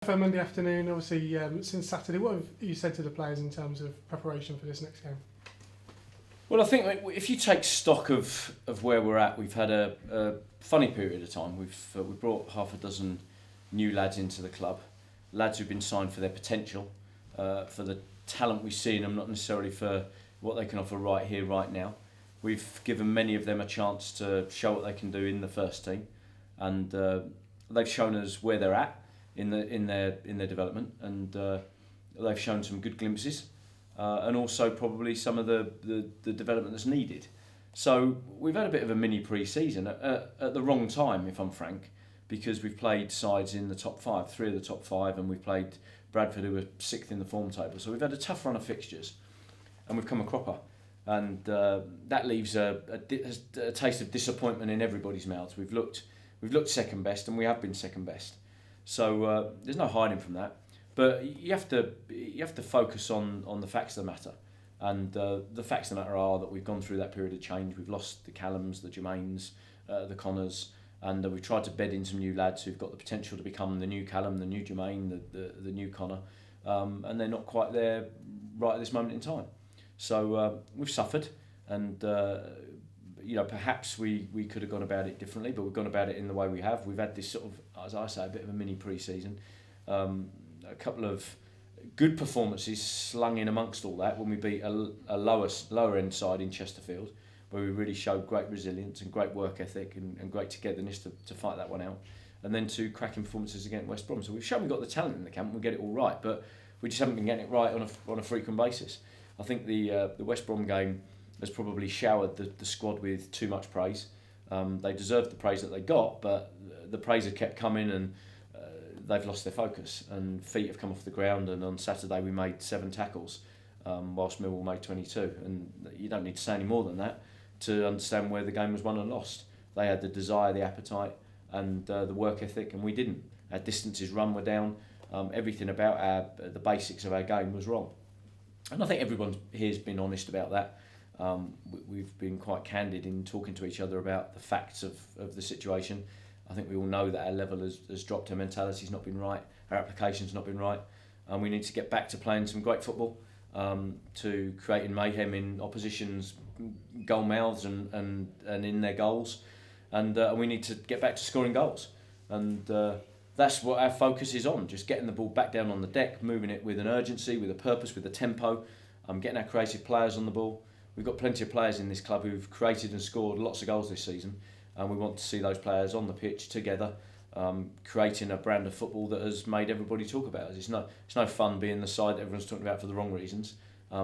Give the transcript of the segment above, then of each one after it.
For Monday afternoon, obviously since Saturday, what have you said to the players in terms of preparation for this next game? Well, I think if you take stock of where we're at, we've had a funny period of time. We've brought half a dozen new lads into the club, lads who've been signed for their potential, for the talent we see in them, not necessarily for what they can offer right here, right now. We've given many of them a chance to show what they can do in the first team, and they've shown us where they're at in their development, and they've shown some good glimpses, and also probably some of the development that's needed. So we've had a bit of a mini pre-season at the wrong time, if I'm frank, because we've played sides in the top five, 3 of the top 5, and we've played Bradford, who were 6th in the form table. So we've had a tough run of fixtures, and we've come a cropper, and that leaves a taste of disappointment in everybody's mouths. We've looked second best, and we have been second best. So there's no hiding from that. But you have to focus on the facts of the matter, and the facts of the matter are that we've gone through that period of change. We've lost the Callums, the Jermaines, the Connors, and we've tried to bed in some new lads who've got the potential to become the new Callum, the new Jermaine, the new Connor, and they're not quite there right at this moment in time. So we've suffered, and perhaps we could have gone about it differently, but we've gone about it in the way we have. We've had this sort of, as I say, a bit of a mini pre-season. A couple of good performances slung in amongst all that when we beat a lower end side in Chesterfield, where we really showed great resilience and great work ethic and great togetherness to fight that one out. And then 2 cracking performances against West Brom. So we've shown we've got the talent in the camp, we get it all right, but we just haven't been getting it right on a frequent basis. I think the West Brom game has probably showered the squad with too much praise. They deserved the praise that they got, but the praise had kept coming, and they've lost their focus, and feet have come off the ground. And on Saturday we made 7 tackles, whilst Millwall made 22, and you don't need to say any more than that to understand where the game was won and lost. They had the desire, the appetite, and the work ethic, and we didn't. Our distances run were down. Everything about the basics of our game was wrong, and I think everyone here's been honest about that. We've been quite candid in talking to each other about the facts of the situation. I think we all know that our level has dropped, our mentality's not been right, our application's not been right, and we need to get back to playing some great football, to creating mayhem in opposition's goal mouths and in their goals, and we need to get back to scoring goals, and that's what our focus is on, just getting the ball back down on the deck, moving it with an urgency, with a purpose, with a tempo, getting our creative players on the ball. We've got plenty of players in this club who've created and scored lots of goals this season, and we want to see those players on the pitch together, creating a brand of football that has made everybody talk about us. It's no fun being the side that everyone's talking about for the wrong reasons,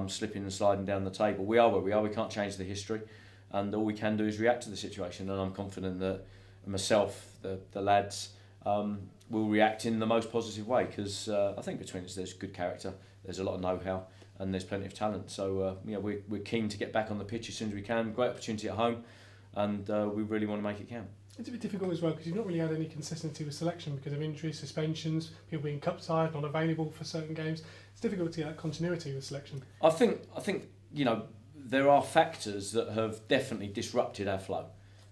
slipping and sliding down the table. We are where we are, we can't change the history, and all we can do is react to the situation, and I'm confident that myself, the lads, will react in the most positive way, because I think between us there's good character, there's a lot of know-how, and there's plenty of talent. So we're keen to get back on the pitch as soon as we can. Great opportunity at home, and we really want to make it count. It's a bit difficult as well because you've not really had any consistency with selection because of injuries, suspensions, people being cup tied, not available for certain games. It's difficult to get that continuity with selection. I think there are factors that have definitely disrupted our flow.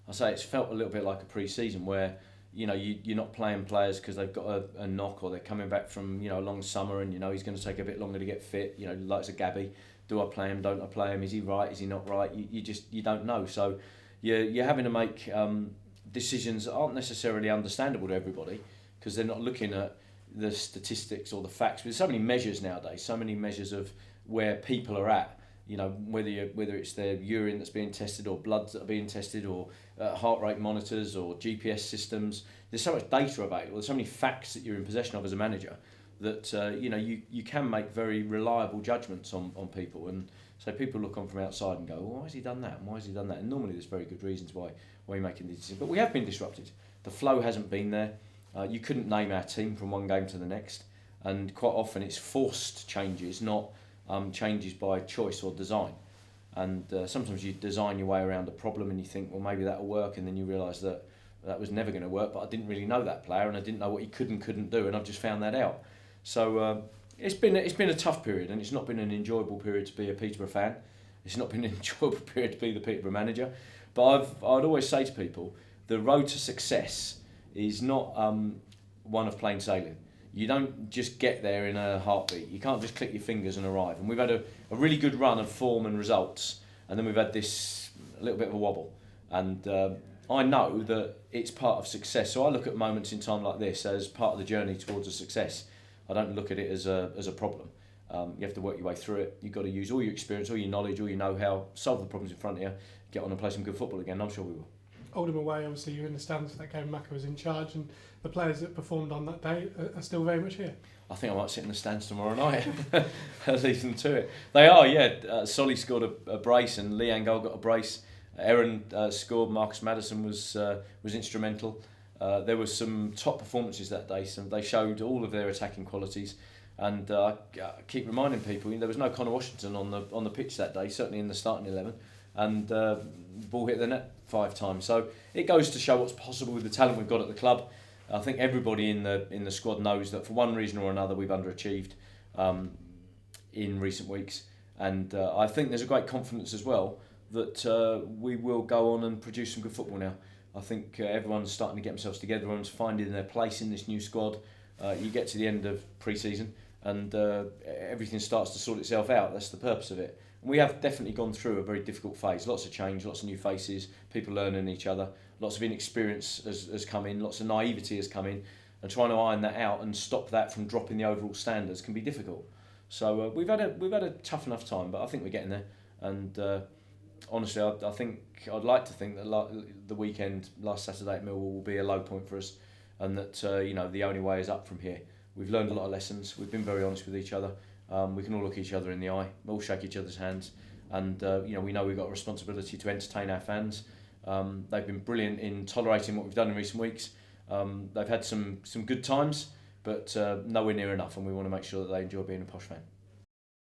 I say it's felt a little bit like a pre-season where you're not playing players because they've got a knock, or they're coming back from a long summer, and he's going to take a bit longer to get fit. Like a Gabby, do I play him? Don't I play him? Is he right? Is he not right? You don't know. So you're having to make decisions that aren't necessarily understandable to everybody because they're not looking at the statistics or the facts. There's so many measures nowadays, so many measures of where people are at. Whether it's their urine that's being tested, or bloods that are being tested, or heart rate monitors, or GPS systems. There's so much data available. There's so many facts that you're in possession of as a manager that you can make very reliable judgments on people. And so people look on from outside and go, well, why has he done that? And why has he done that? And normally there's very good reasons why you're making these decisions. But we have been disrupted. The flow hasn't been there. You couldn't name our team from one game to the next, and quite often it's forced changes, not changes by choice or design. And sometimes you design your way around a problem and you think, well, maybe that'll work, and then you realise that was never going to work, but I didn't really know that player, and I didn't know what he could and couldn't do, and I've just found that out. So it's been a tough period, and it's not been an enjoyable period to be a Peterborough fan. It's not been an enjoyable period to be the Peterborough manager. But I'd always say to people, the road to success is not one of plain sailing. You don't just get there in a heartbeat. You can't just click your fingers and arrive. And we've had a really good run of form and results, and then we've had this a little bit of a wobble. And I know that it's part of success. So I look at moments in time like this as part of the journey towards a success. I don't look at it as a problem. You have to work your way through it. You've got to use all your experience, all your knowledge, all your know-how, solve the problems in front of you, get on and play some good football again. I'm sure we will. Oldham away, obviously you're in the stands for that game. Maka was in charge, and the players that performed on that day are still very much here. I think I might sit in the stands tomorrow night. I'll leave them to it. They are, yeah. Solly scored a brace, and Lee Angol got a brace. Aaron scored. Marcus Maddison was instrumental. There were some top performances that day. So they showed all of their attacking qualities, and I keep reminding people, there was no Connor Washington on the pitch that day, certainly in the starting 11, and the ball hit the net 5 times. So it goes to show what's possible with the talent we've got at the club. I think everybody in the squad knows that for one reason or another we've underachieved in recent weeks, and I think there's a great confidence as well that we will go on and produce some good football now. I think everyone's starting to get themselves together, everyone's finding their place in this new squad. You get to the end of pre-season and everything starts to sort itself out. That's the purpose of it. And we have definitely gone through a very difficult phase. Lots of change, lots of new faces, people learning each other, lots of inexperience has come in, lots of naivety has come in, and trying to iron that out and stop that from dropping the overall standards can be difficult. So we've had a tough enough time, but I think we're getting there. And honestly, I think I'd like to think that the weekend last Saturday at Millwall will be a low point for us, and that the only way is up from here. We've learned a lot of lessons. We've been very honest with each other. We can all look each other in the eye, all shake each other's hands, and we know we've got a responsibility to entertain our fans. They've been brilliant in tolerating what we've done in recent weeks. They've had some good times, but nowhere near enough, and we want to make sure that they enjoy being a Posh fan.